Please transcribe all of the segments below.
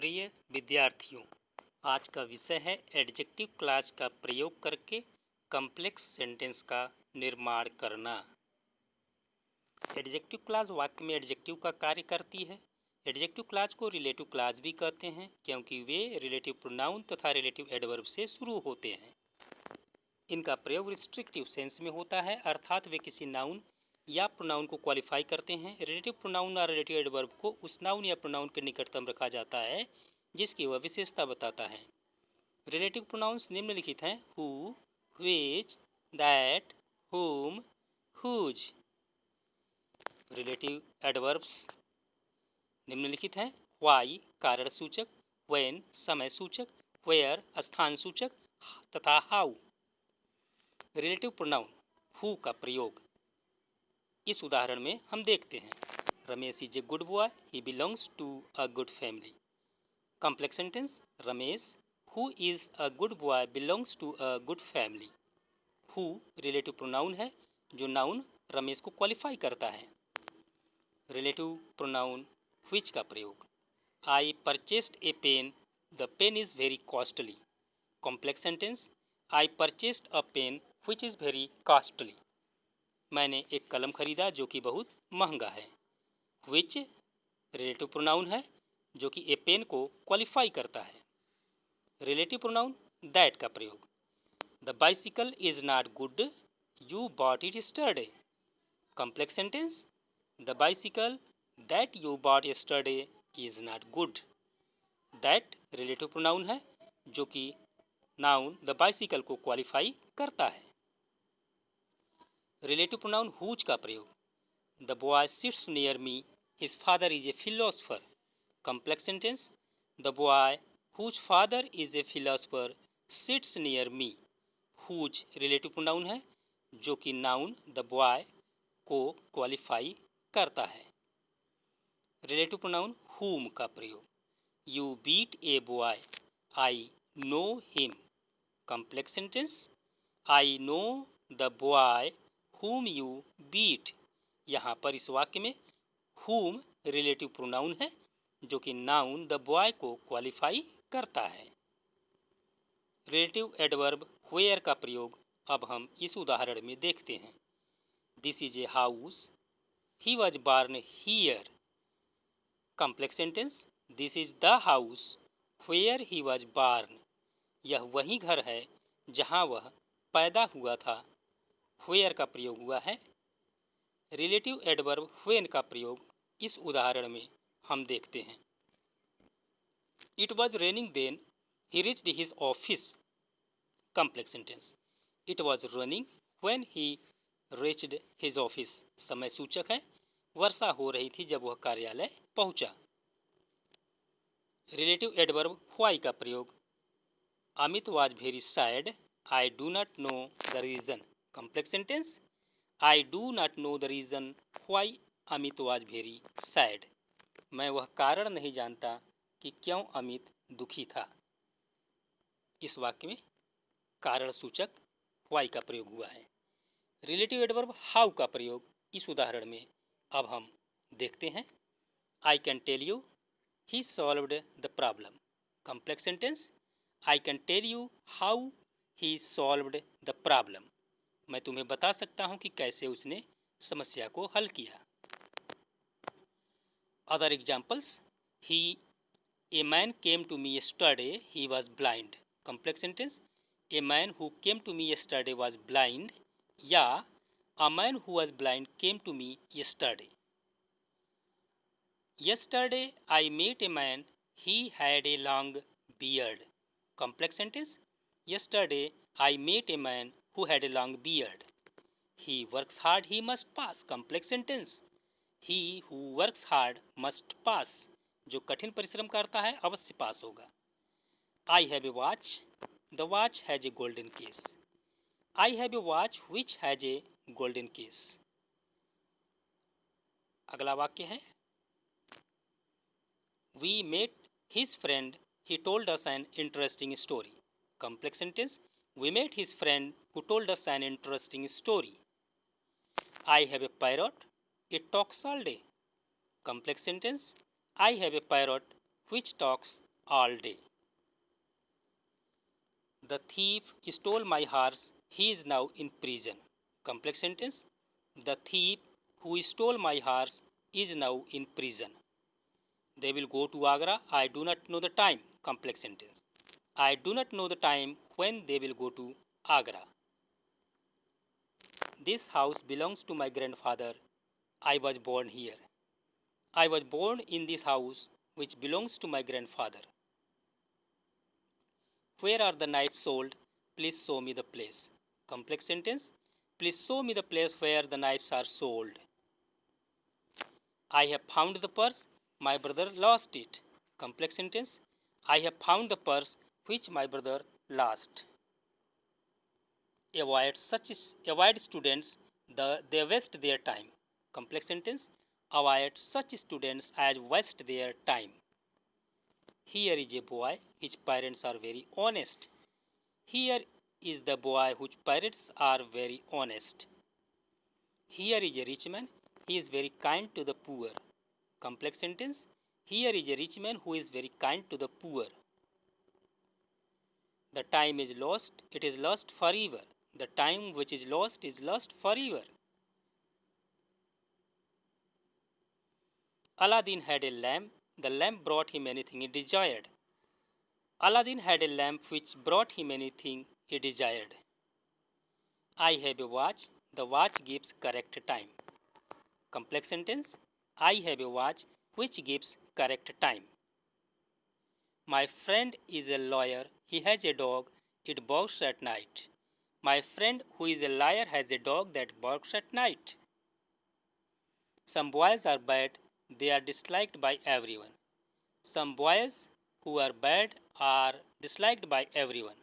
प्रिय विद्यार्थियों, आज का विषय है एडजेक्टिव क्लॉज का प्रयोग करके कॉम्प्लेक्स सेंटेंस का निर्माण करना। एडजेक्टिव क्लॉज वाक्य में एडजेक्टिव का कार्य करती है। एडजेक्टिव क्लॉज को रिलेटिव क्लॉज भी कहते हैं क्योंकि वे रिलेटिव प्रोनाउन तथा रिलेटिव एडवर्ब से शुरू होते हैं। इनका प्रयोग रिस्ट्रिक्टिव सेंस में होता है, अर्थात वे किसी नाउन या प्रोनाउन को क्वालिफाई करते हैं। रिलेटिव प्रोनाउन और रिलेटिव एडवर्ब को उस नाउन या प्रोनाउन के निकटतम रखा जाता है जिसकी वह विशेषता बताता है। रिलेटिव प्रोनाउंस निम्नलिखित हैं: हु, व्हिच, दैट, हुम, हुज। रिलेटिव एडवर्ब्स निम्नलिखित हैं: व्हाई कारण सूचक, व्हेन समय सूचक, वेयर स्थान सूचक तथा हाउ। रिलेटिव प्रोनाउन हु का प्रयोग इस उदाहरण में हम देखते हैं। Ramesh is a good boy, he belongs to a good family. Complex sentence: Ramesh who is a good boy belongs to a good family. Who relative pronoun है जो नाउन रमेश को क्वालिफाई करता है। रिलेटिव प्रोनाउन व्हिच का प्रयोग: I purchased a pen, the pen is very costly. Complex sentence: I purchased a pen which is very costly. मैंने एक कलम खरीदा जो कि बहुत महंगा है। व्हिच रिलेटिव प्रोनाउन है जो कि ए पेन को क्वालिफाई करता है। रिलेटिव प्रोनाउन दैट का प्रयोग: the bicycle is not good, you bought it yesterday. Complex sentence: the bicycle that you bought yesterday is not good. That relative pronoun है जो कि नाउन द बाइसिकल को qualify करता है। रिलेटिव प्रोनाउन हुज का प्रयोग: the boy sits near me, his father is a philosopher. Complex sentence: the boy whose father is a philosopher sits near me. Whose relative pronoun है जो कि noun the boy को qualify करता है। Relative pronoun whom का प्रयोग: you beat a boy, I know him. Complex sentence: I know the boy whom you beat। यहाँ पर इस वाक्य में whom रिलेटिव प्रोनाउन है जो कि नाउन द बॉय को क्वालिफाई करता है। रिलेटिव एडवर्ब वेयर का प्रयोग अब हम इस उदाहरण में देखते हैं। This is a house, he was born here. Complex sentence: this is the house where he was born. यह वही घर है जहाँ वह पैदा हुआ था। व्हेयर का प्रयोग हुआ है। रिलेटिव एडवर्ब व्हेन का प्रयोग इस उदाहरण में हम देखते हैं। It was raining then he reached his office. Complex sentence: it was raining when he reached his office. समय सूचक है, वर्षा हो रही थी जब वह कार्यालय पहुंचा। रिलेटिव एडवर्ब व्हाई का प्रयोग: Amit was very sad, I do not know the reason. Complex sentence: I do not know the reason why Amit was very sad. मैं वह कारण नहीं जानता कि क्यों अमित दुखी था। इस वाक्य में कारण सूचक व्हाई का प्रयोग हुआ है। रिलेटिव एडवर्ब हाउ का प्रयोग इस उदाहरण में अब हम देखते हैं। I can tell you he solved the problem. Complex sentence: I can tell you how he solved the problem. मैं तुम्हें बता सकता हूं कि कैसे उसने समस्या को हल किया। Other examples: a man came to me yesterday, he was blind. Complex sentence: a man who came to me yesterday was blind, या a man who was blind came to me yesterday. Yesterday I met a man, he had a long beard. Complex sentence: yesterday I met a man who had a long beard. He works hard, he must pass. Complex sentence: he who works hard must pass. जो कठिन परिश्रम करता है अवश्य पास होगा। I have a watch, the watch has a golden case. I have a watch which has a golden case. अगला वाक्य है We met his friend, he told us an interesting story. Complex sentence: We met his friend who told us an interesting story. I have a parrot, it talks all day. Complex sentence: I have a parrot which talks all day. The thief stole my horse. He is now in prison. Complex sentence. The thief who stole my horse is now in prison. They will go to Agra. I do not know the time. Complex sentence. I do not know the time when they will go to Agra. This house belongs to my grandfather. I was born here. I was born in this house which belongs to my grandfather. Where are the knives sold? Please show me the place. Complex sentence. Please show me the place where the knives are sold. I have found the purse. My brother lost it. Complex sentence. I have found the purse which my brother lost. Avoid students. They waste their time. Complex sentence. Avoid such students as waste their time. Here is a boy. His parents are very honest. Here is the boy whose parents are very honest. Here is a rich man. He is very kind to the poor. Complex sentence. Here is a rich man who is very kind to the poor. The time is lost. It is lost forever. The time which is lost forever. Aladdin had a lamp. The lamp brought him anything he desired. Aladdin had a lamp which brought him anything he desired. I have a watch. The watch gives correct time. Complex sentence. I have a watch which gives correct time. My friend is a lawyer. He has a dog. It barks at night. My friend who is a liar has a dog that barks at night. Some boys are bad. They are disliked by everyone. Some boys who are bad are disliked by everyone.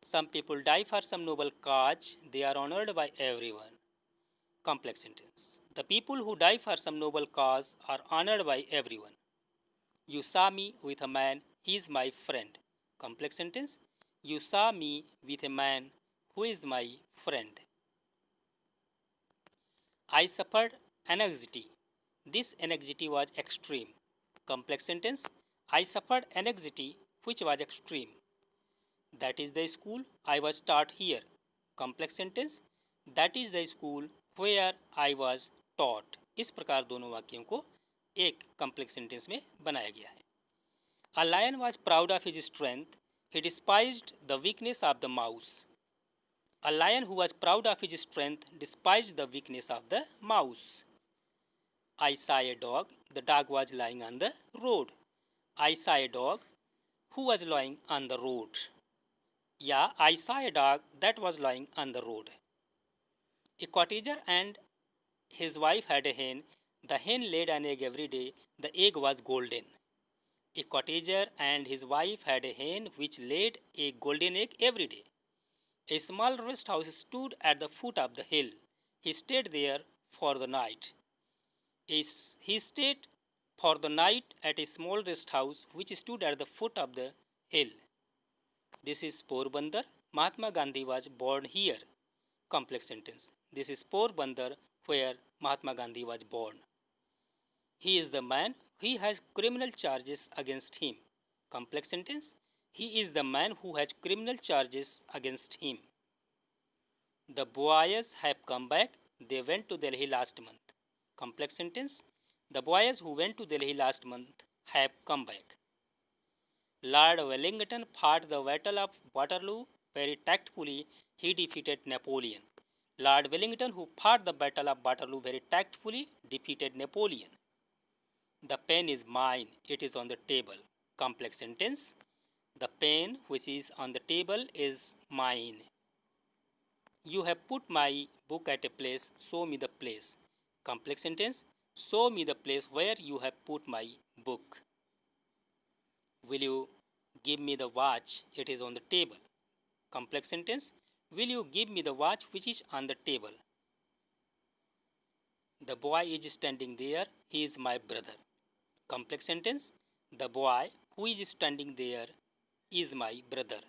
Some people die for some noble cause. They are honored by everyone. Complex sentence. The people who die for some noble cause are honored by everyone. You saw me with a man. He is my friend. Complex sentence. You saw me with a man who is my friend. I suffered anxiety. This anxiety was extreme. Complex sentence. I suffered anxiety which was extreme. That is the school I was taught here. Complex sentence. That is the school where I was taught. इस प्रकार दोनों वाक्यों को एक complex sentence में बनाया गया है. A lion was proud of his strength. He despised the weakness of the mouse. A lion who was proud of his strength despised the weakness of the mouse. I saw a dog. The dog was lying on the road. I saw a dog who was lying on the road. Yeah, I saw a dog that was lying on the road. A cottager and his wife had a hen. The hen laid an egg every day. The egg was golden. A cottager and his wife had a hen which laid a golden egg every day. A small rest house stood at the foot of the hill. He stayed there for the night. He stayed for the night at a small rest house which stood at the foot of the hill. This is Porbandar. Mahatma Gandhi was born here. Complex sentence. This is Porbandar where Mahatma Gandhi was born. He is the man. He has criminal charges against him. Complex sentence. He is the man who has criminal charges against him. The boys have come back. They went to Delhi last month. Complex sentence. The boys who went to Delhi last month have come back. Lord Wellington fought the battle of Waterloo very tactfully. He defeated Napoleon. Lord Wellington, who fought the battle of Waterloo very tactfully, defeated Napoleon. The pen is mine. It is on the table. Complex sentence. The pen which is on the table is mine. You have put my book at a place. Show me the place. Complex sentence. Show me the place where you have put my book. Will you give me the watch? It is on the table. Complex sentence. Will you give me the watch which is on the table? The boy is standing there. He is my brother. Complex sentence. The boy who is standing there is my brother.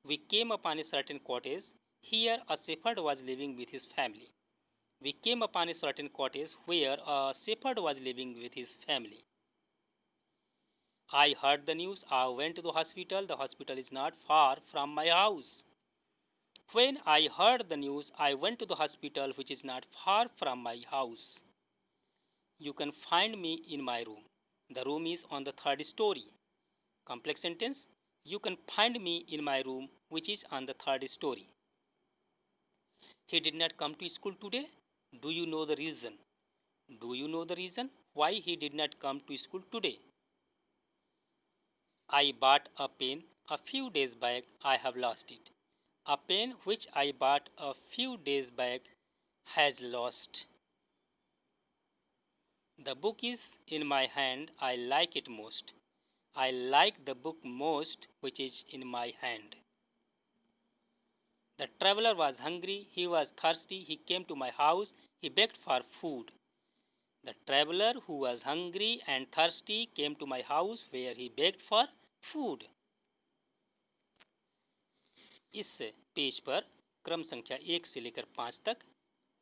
We came upon a certain cottage. Here a shepherd was living with his family. We came upon a certain cottage where a shepherd was living with his family. I heard the news. I went to the hospital. The hospital is not far from my house. When I heard the news, I went to the hospital which is not far from my house. You can find me in my room. The room is on the third story. Complex sentence. You can find me in my room which is on the third story. He did not come to school today. Do you know the reason? Do you know the reason why he did not come to school today? I bought a pen a few days back. I have lost it. A pen which I bought a few days back has lost. The book is in my hand. I like it most. I like the book most which is in my hand. The traveler was hungry. He was thirsty. He came to my house. He begged for food. The traveler who was hungry and thirsty came to my house where he begged for food. इस page पर क्रम संख्या 1 से लेकर 5 तक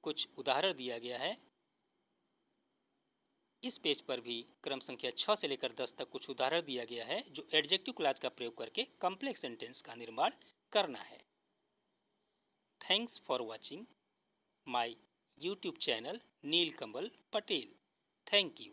कुछ उदाहरण दिया गया है। इस पेज पर भी क्रम संख्या 6 से लेकर 10 तक कुछ उदाहरण दिया गया है जो एडजेक्टिव क्लॉज का प्रयोग करके कॉम्प्लेक्स सेंटेंस का निर्माण करना है। Thanks for watching my YouTube channel Neelkamal Patel. Thank you.